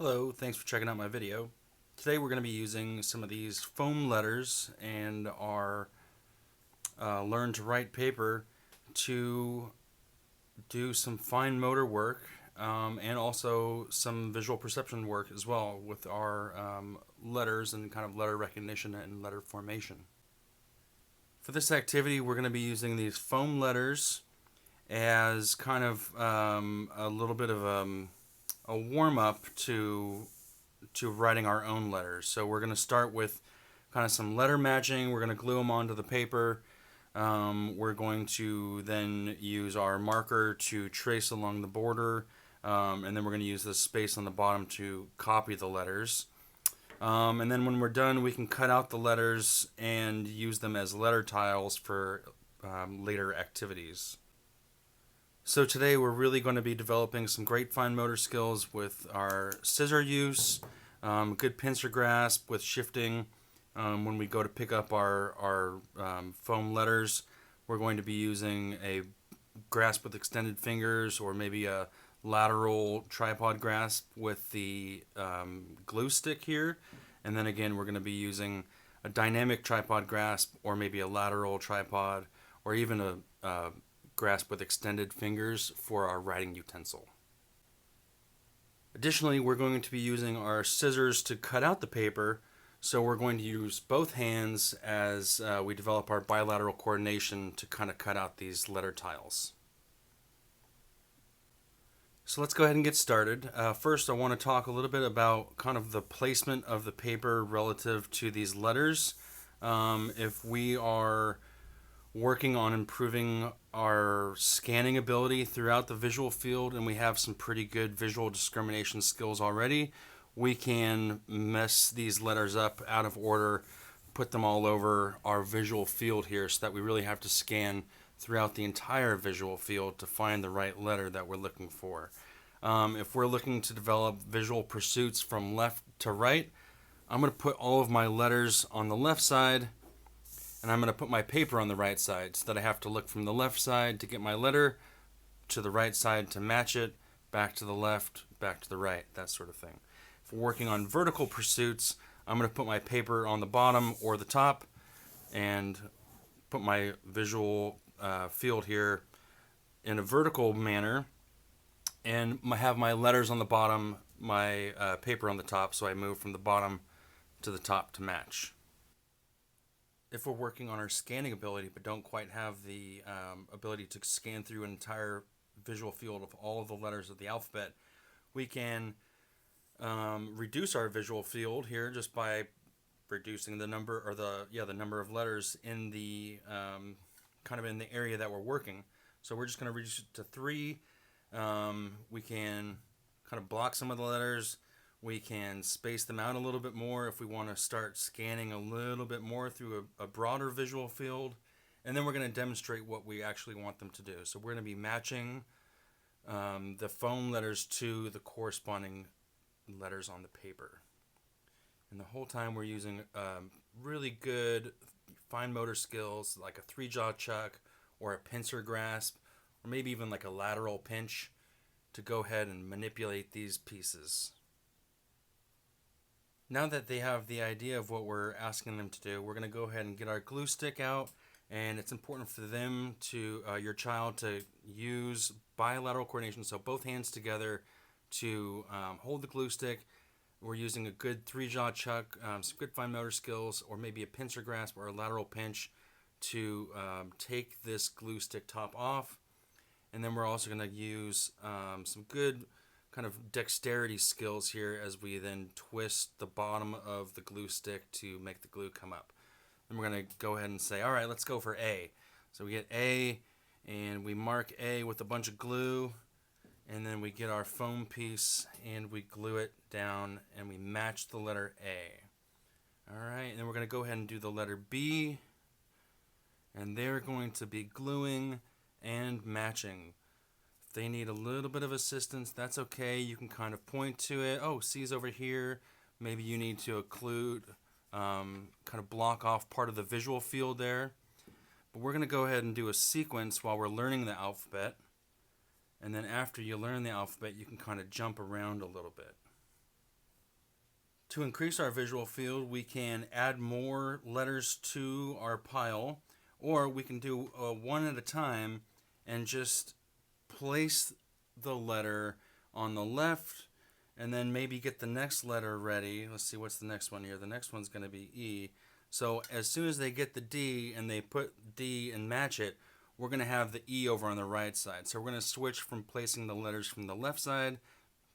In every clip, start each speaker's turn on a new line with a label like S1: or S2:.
S1: Hello, thanks for checking out my video. Today we're going to be using some of these foam letters and our Learn to Write paper to do some fine motor work and also some visual perception work as well with our letters and kind of letter recognition and letter formation. For this activity we're going to be using these foam letters as kind of a little bit of a warm-up to writing our own letters. So we're going to start with kind of some letter matching. We're going to glue them onto the paper. We're going to then use our marker to trace along the border, and then we're going to use the space on the bottom to copy the letters. And then when we're done, we can cut out the letters and use them as letter tiles for later activities. So today we're really going to be developing some great fine motor skills with our scissor use, good pincer grasp with shifting. When we go to pick up our foam letters, we're going to be using a grasp with extended fingers or maybe a lateral tripod grasp with the glue stick here. And then again, we're going to be using a dynamic tripod grasp or maybe a lateral tripod or even a grasp with extended fingers for our writing utensil. Additionally, we're going to be using our scissors to cut out the paper, so we're going to use both hands as we develop our bilateral coordination to kind of cut out these letter tiles. So let's go ahead and get started. First, I want to talk a little bit about kind of the placement of the paper relative to these letters. If we are working on improving our scanning ability throughout the visual field and we have some pretty good visual discrimination skills already, we can mess these letters up out of order, put them all over our visual field here so that we really have to scan throughout the entire visual field to find the right letter that we're looking for. If we're looking to develop visual pursuits from left to right, I'm going to put all of my letters on the left side and I'm going to put my paper on the right side so that I have to look from the left side to get my letter to the right side to match it, back to the left, back to the right, that sort of thing. If we're working on vertical pursuits, I'm going to put my paper on the bottom or the top and put my visual field here in a vertical manner and have my letters on the bottom, my paper on the top, so I move from the bottom to the top to match. If we're working on our scanning ability but don't quite have the ability to scan through an entire visual field of all of the letters of the alphabet, we can reduce our visual field here just by reducing the number or the number of letters in the kind of in the area that we're working. So we're just going to reduce it to 3. We can kind of block some of the letters. We can space them out a little bit more if we want to start scanning a little bit more through a broader visual field. And then we're going to demonstrate what we actually want them to do. So we're going to be matching the foam letters to the corresponding letters on the paper. And the whole time we're using really good fine motor skills like a 3-jaw chuck or a pincer grasp or maybe even like a lateral pinch to go ahead and manipulate these pieces. Now that they have the idea of what we're asking them to do, we're going to go ahead and get our glue stick out, and it's important for them to, your child, to use bilateral coordination, so both hands together to hold the glue stick. We're using a good 3-jaw chuck, some good fine motor skills, or maybe a pincer grasp or a lateral pinch to take this glue stick top off. And then we're also going to use some good kind of dexterity skills here as we then twist the bottom of the glue stick to make the glue come up. And we're going to go ahead and say, all right, let's go for A. So we get A and we mark A with a bunch of glue, and then we get our foam piece and we glue it down and we match the letter A. All right, and then we're going to go ahead and do the letter B, and they're going to be gluing and matching. They need a little bit of assistance, that's okay. You can kind of point to it. Oh, C's over here. Maybe you need to occlude, kind of block off part of the visual field there. But we're going to go ahead and do a sequence while we're learning the alphabet. And then after you learn the alphabet, you can kind of jump around a little bit. To increase our visual field, we can add more letters to our pile, or we can do one at a time and just place the letter on the left and then maybe get the next letter ready. Let's see, what's the next one here? The next one's going to be E. So as soon as they get the D and they put D and match it, we're going to have the E over on the right side. So we're going to switch from placing the letters from the left side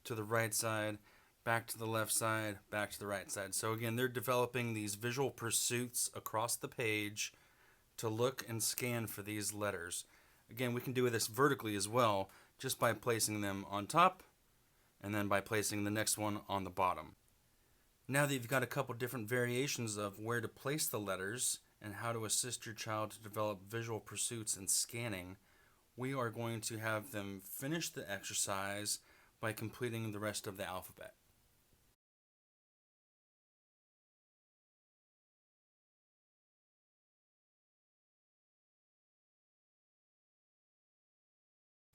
S1: to the right side, back to the left side, back to the right side. So again, they're developing these visual pursuits across the page to look and scan for these letters. Again, we can do this vertically as well, just by placing them on top and then by placing the next one on the bottom. Now that you've got a couple different variations of where to place the letters and how to assist your child to develop visual pursuits and scanning, we are going to have them finish the exercise by completing the rest of the alphabet.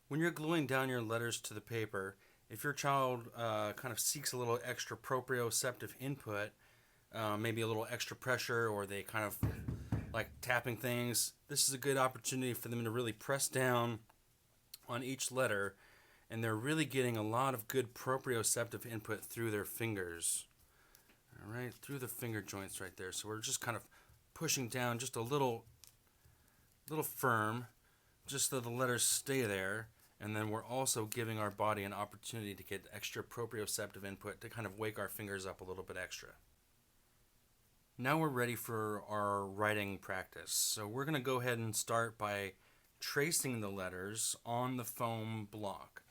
S1: When you're gluing down your letters to the paper, if your child kind of seeks a little extra proprioceptive input, maybe a little extra pressure, or they kind of like tapping things, this is a good opportunity for them to really press down on each letter, and they're really getting a lot of good proprioceptive input through their fingers. All right, through the finger joints right there. So we're just kind of pushing down just a little firm, just so the letters stay there. And then we're also giving our body an opportunity to get extra proprioceptive input to kind of wake our fingers up a little bit extra. Now we're ready for our writing practice. So we're going to go ahead and start by tracing the letters on the foam block.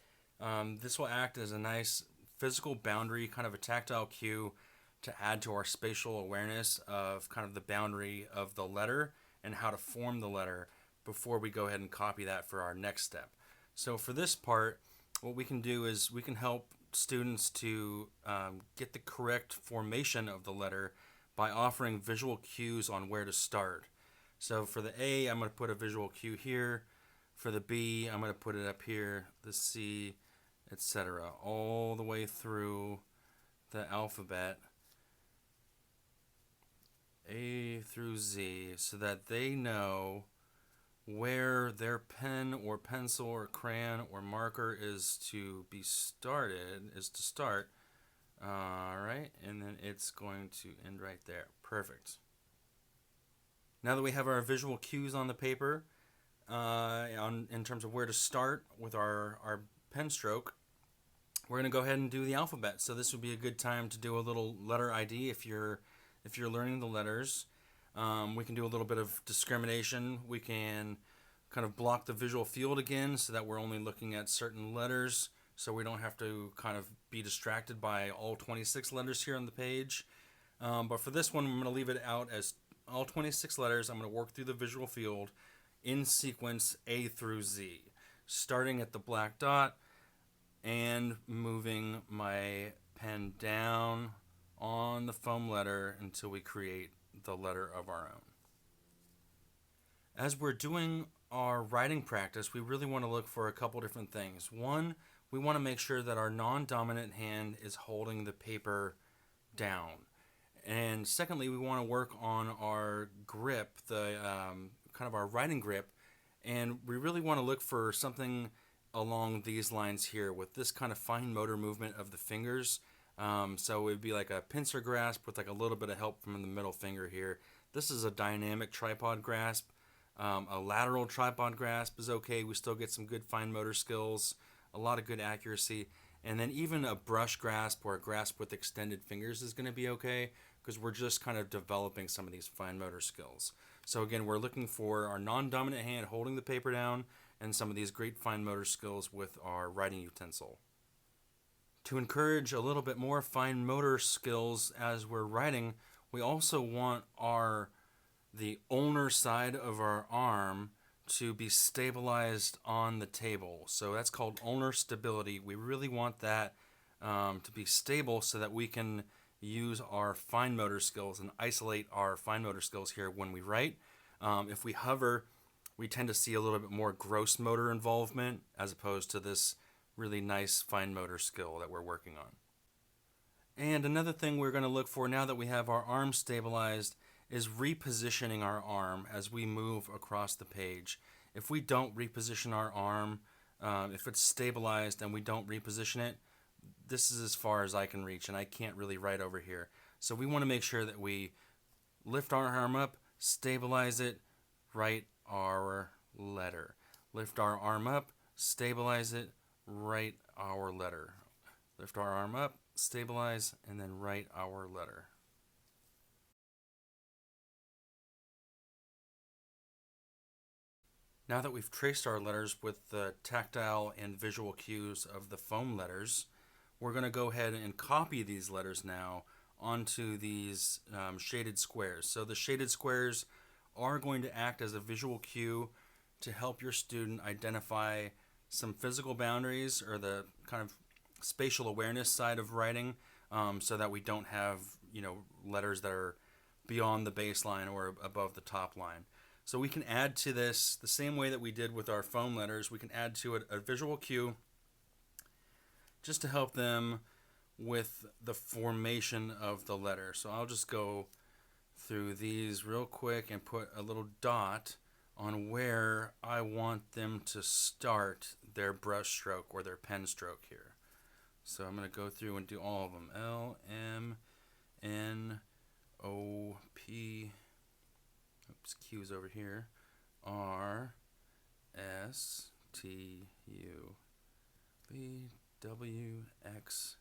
S1: This will act as a nice physical boundary, kind of a tactile cue to add to our spatial awareness of kind of the boundary of the letter and how to form the letter before we go ahead and copy that for our next step. So for this part, what we can do is we can help students to get the correct formation of the letter by offering visual cues on where to start. So for the A, I'm going to put a visual cue here. For the B, I'm going to put it up here. The C, etc. All the way through the alphabet, A through Z, so that they know where their pen or pencil or crayon or marker is to start. All right, and then it's going to end right there. Perfect. Now that we have our visual cues on the paper, in terms of where to start with our pen stroke, we're going to go ahead and do the alphabet. So this would be a good time to do a little letter ID if you're learning the letters. We can do a little bit of discrimination. We can kind of block the visual field again so that we're only looking at certain letters, so we don't have to kind of be distracted by all 26 letters here on the page. But for this one, I'm going to leave it out as all 26 letters. I'm going to work through the visual field in sequence A through Z, starting at the black dot and moving my pen down on the foam letter until we create the letter of our own. As we're doing our writing practice, we really want to look for a couple different things. One, we want to make sure that our non-dominant hand is holding the paper down. And secondly, we want to work on our grip, the kind of our writing grip, and we really want to look for something along these lines here with this kind of fine motor movement of the fingers. So it would be like a pincer grasp with like a little bit of help from the middle finger here. This is a dynamic tripod grasp. A lateral tripod grasp is okay. We still get some good fine motor skills, a lot of good accuracy. And then even a brush grasp or a grasp with extended fingers is going to be okay because we're just kind of developing some of these fine motor skills. So again, we're looking for our non-dominant hand holding the paper down and some of these great fine motor skills with our writing utensil. To encourage a little bit more fine motor skills as we're writing, we also want the ulnar side of our arm to be stabilized on the table. So that's called ulnar stability. We really want that to be stable so that we can use our fine motor skills and isolate our fine motor skills here when we write. If we hover, we tend to see a little bit more gross motor involvement as opposed to this really nice fine motor skill that we're working on. And another thing we're going to look for now that we have our arm stabilized is repositioning our arm as we move across the page. If we don't reposition our arm, if it's stabilized and we don't reposition it, this is as far as I can reach, and I can't really write over here. So we want to make sure that we lift our arm up, stabilize it, write our letter. Lift our arm up, stabilize it, write our letter. Lift our arm up, stabilize, and then write our letter. Now that we've traced our letters with the tactile and visual cues of the foam letters, we're going to go ahead and copy these letters now onto these shaded squares. So the shaded squares are going to act as a visual cue to help your student identify some physical boundaries or the kind of spatial awareness side of writing, so that we don't have letters that are beyond the baseline or above the top line. So we can add to this the same way that we did with our foam letters. We can add to it a visual cue just to help them with the formation of the letter. So I'll just go through these real quick and put a little dot on where I want them to start their brush stroke or their pen stroke here. So I'm going to go through and do all of them. L, M, N, O, P, oops, Q's over here, R, S, T, U, V, W, X,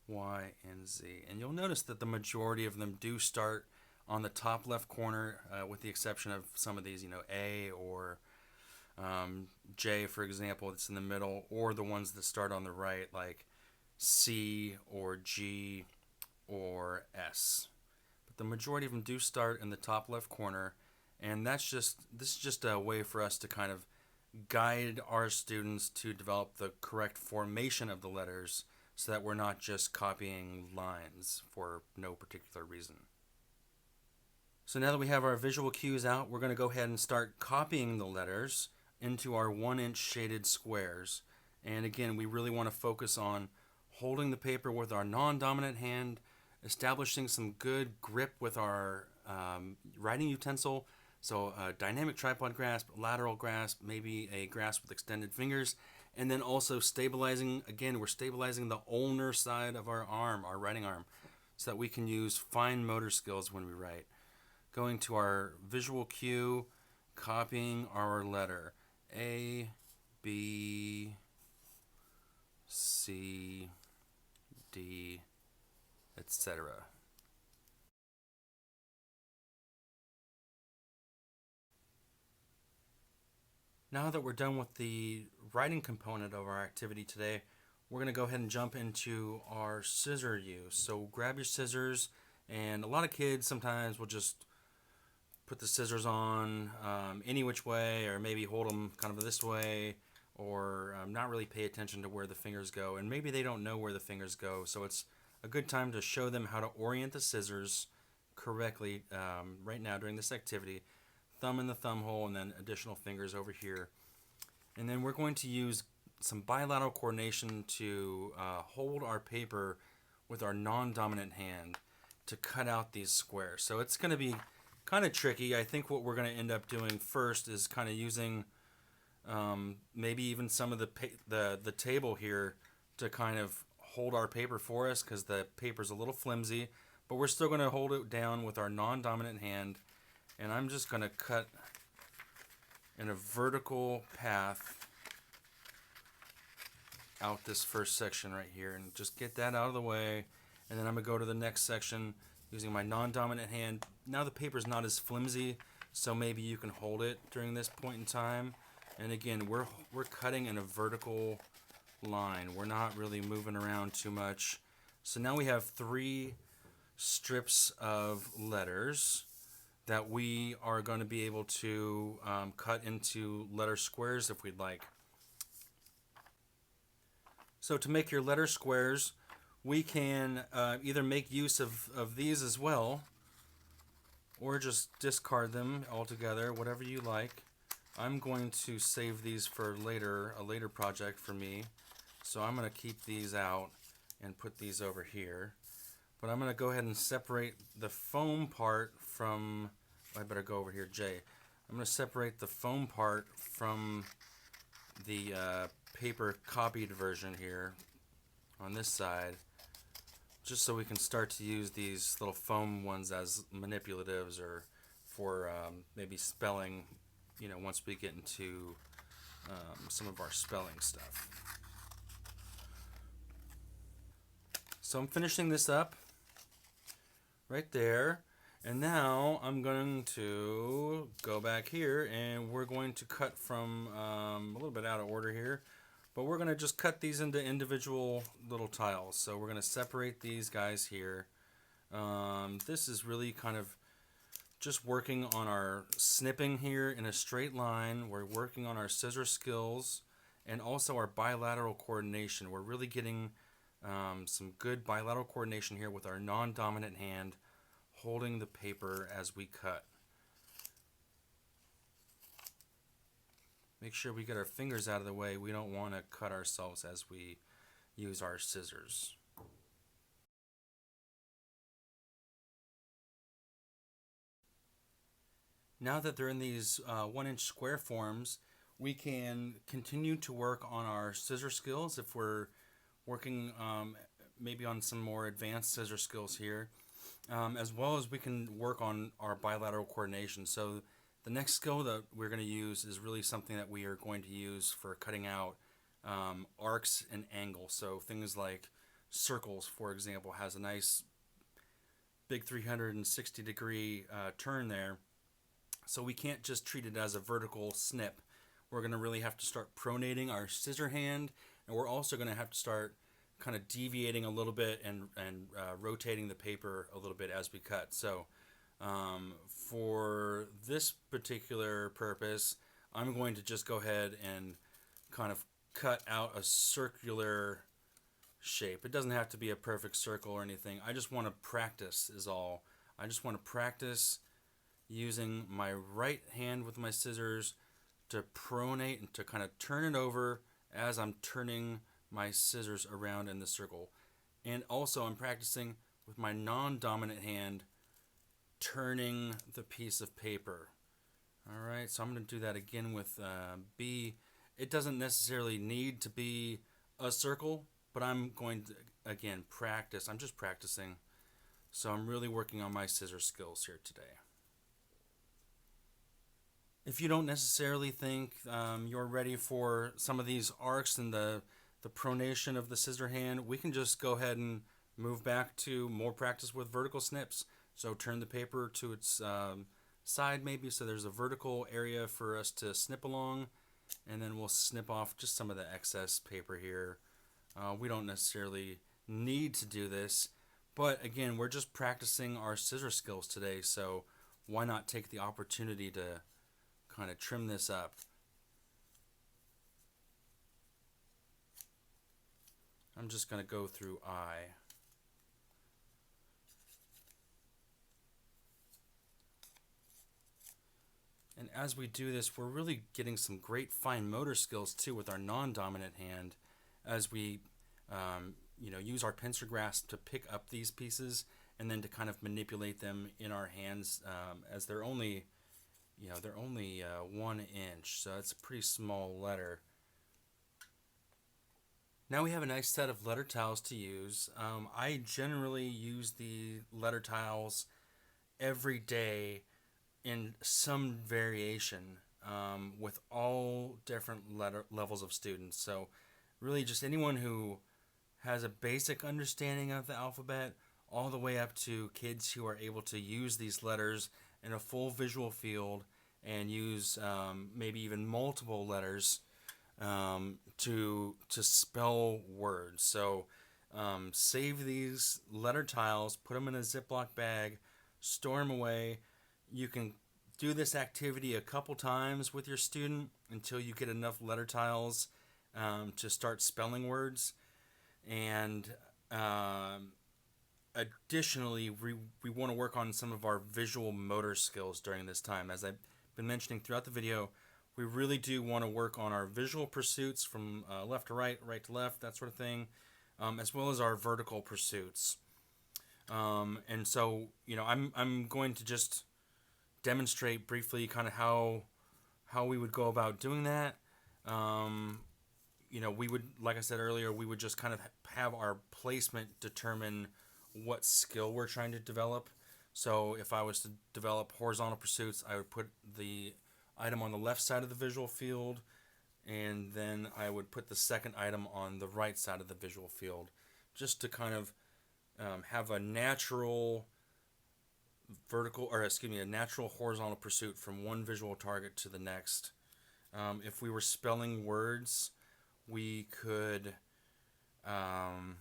S1: Y, and Z. And you'll notice that the majority of them do start on the top left corner, with the exception of some of these, A or J, for example, that's in the middle, or the ones that start on the right, like C or G or S. But the majority of them do start in the top left corner, and this is just a way for us to kind of guide our students to develop the correct formation of the letters so that we're not just copying lines for no particular reason. So now that we have our visual cues out, we're going to go ahead and start copying the letters into our 1-inch shaded squares. And again, we really want to focus on holding the paper with our non-dominant hand, establishing some good grip with our writing utensil. So dynamic tripod grasp, lateral grasp, maybe a grasp with extended fingers, and then also stabilizing, again, we're stabilizing the ulnar side of our arm, our writing arm, so that we can use fine motor skills when we write. Going to our visual cue, copying our letter, A, B, C, D, etc. Now that we're done with the writing component of our activity today, we're going to go ahead and jump into our scissor use. So grab your scissors, and a lot of kids sometimes will just put the scissors on any which way, or maybe hold them kind of this way, or not really pay attention to where the fingers go, and maybe they don't know where the fingers go. So it's a good time to show them how to orient the scissors correctly right now during this activity. Thumb in the thumb hole, and then additional fingers over here. And then we're going to use some bilateral coordination to hold our paper with our non-dominant hand to cut out these squares. So it's going to be kind of tricky. I think what we're going to end up doing first is kind of using maybe even some of the table here to kind of hold our paper for us, because the paper's a little flimsy, but we're still going to hold it down with our non-dominant hand. And I'm just going to cut in a vertical path out this first section right here, and just get that out of the way. And then I'm going to go to the next section using my non-dominant hand. Now the paper's not as flimsy, so maybe you can hold it during this point in time. And again, we're cutting in a vertical line. We're not really moving around too much. So now we have 3 strips of letters that we are going to be able to cut into letter squares if we'd like. So to make your letter squares, we can either make use of these as well, or just discard them altogether, whatever you like. I'm going to save these for a later project for me. So I'm going to keep these out and put these over here. But I'm going to go ahead and separate the foam part from, I better go over here, Jay. I'm going to separate the foam part from the paper copied version here on this side, just so we can start to use these little foam ones as manipulatives or for maybe spelling, once we get into some of our spelling stuff. So I'm finishing this up right there. And now I'm going to go back here and we're going to cut from a little bit out of order here. But we're going to just cut these into individual little tiles. So we're going to separate these guys here. This is really kind of just working on our snipping here in a straight line. We're working on our scissor skills and also our bilateral coordination. We're really getting some good bilateral coordination here with our non-dominant hand holding the paper as we cut. Make sure we get our fingers out of the way. We don't want to cut ourselves as we use our scissors. Now that they're in these 1-inch square forms, we can continue to work on our scissor skills if we're working maybe on some more advanced scissor skills here, as well as we can work on our bilateral coordination. So the next skill that we're going to use is really something that we are going to use for cutting out arcs and angles. So things like circles, for example, has a nice big 360-degree turn there. So we can't just treat it as a vertical snip. We're going to really have to start pronating our scissor hand, and we're also going to have to start kind of deviating a little bit and rotating the paper a little bit as we cut. So for this particular purpose, I'm going to just go ahead and kind of cut out a circular shape. It doesn't have to be a perfect circle or anything. I just want to practice is all. I just want to practice using my right hand with my scissors to pronate and to kind of turn it over as I'm turning my scissors around in the circle. And also I'm practicing with my non-dominant hand turning the piece of paper. Alright, so I'm going to do that again with B. It doesn't necessarily need to be a circle, but I'm going to, again, practice. I'm just practicing. So I'm really working on my scissor skills here today. If you don't necessarily think you're ready for some of these arcs and the pronation of the scissor hand, we can just go ahead and move back to more practice with vertical snips. So turn the paper to its side maybe so there's a vertical area for us to snip along, and then we'll snip off just some of the excess paper here. We don't necessarily need to do this, but again, we're just practicing our scissor skills today, so why not take the opportunity to kind of trim this up. I'm just going to go through I. And as we do this, we're really getting some great fine motor skills too with our non-dominant hand as we use our pincer grasp to pick up these pieces and then to kind of manipulate them in our hands as they're only 1 inch, so it's a pretty small letter. Now we have a nice set of letter tiles to use. I generally use the letter tiles every day in some variation with all different levels of students. So really just anyone who has a basic understanding of the alphabet all the way up to kids who are able to use these letters in a full visual field and use maybe even multiple letters to spell words. So save these letter tiles, put them in a Ziploc bag, store them away. You can do this activity a couple times with your student until you get enough letter tiles to start spelling words. And additionally, we want to work on some of our visual motor skills during this time. As I've been mentioning throughout the video, we really do want to work on our visual pursuits from left to right, right to left, that sort of thing, as well as our vertical pursuits. And so, I'm going to just demonstrate briefly kind of how we would go about doing that. Um, we would, like I said earlier, we would just kind of have our placement determine what skill we're trying to develop. So if I was to develop horizontal pursuits, I would put the item on the left side of the visual field, and then I would put the second item on the right side of the visual field, just to kind of have a natural a natural horizontal pursuit from one visual target to the next. If we were spelling words, we could, um,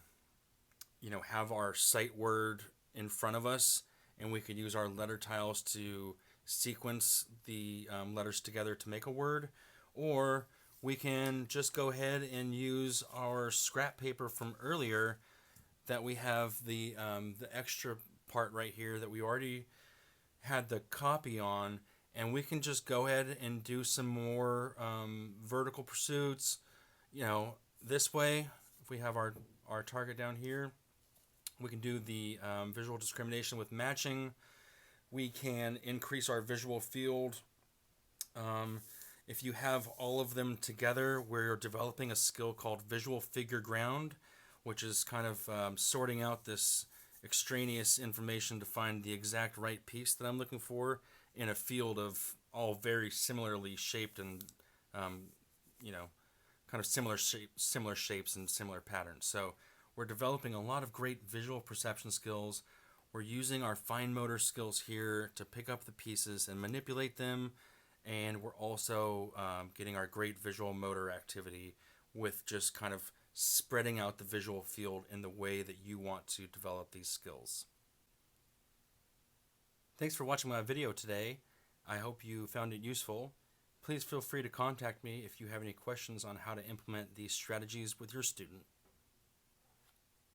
S1: have our sight word in front of us, and we could use our letter tiles to sequence the letters together to make a word, or we can just go ahead and use our scrap paper from earlier that we have the extra part right here that we already had the copy on, and we can just go ahead and do some more vertical pursuits. This way, if we have our target down here, we can do the visual discrimination with matching. We can increase our visual field. If you have all of them together, we're developing a skill called visual figure ground, which is kind of sorting out this extraneous information to find the exact right piece that I'm looking for in a field of all very similarly shaped and um, you know kind of similar shapes and similar patterns. So we're developing a lot of great visual perception skills. We're using our fine motor skills here to pick up the pieces and manipulate them, and we're also getting our great visual motor activity with just kind of spreading out the visual field in the way that you want to develop these skills. Thanks for watching my video today. I hope you found it useful. Please feel free to contact me if you have any questions on how to implement these strategies with your student.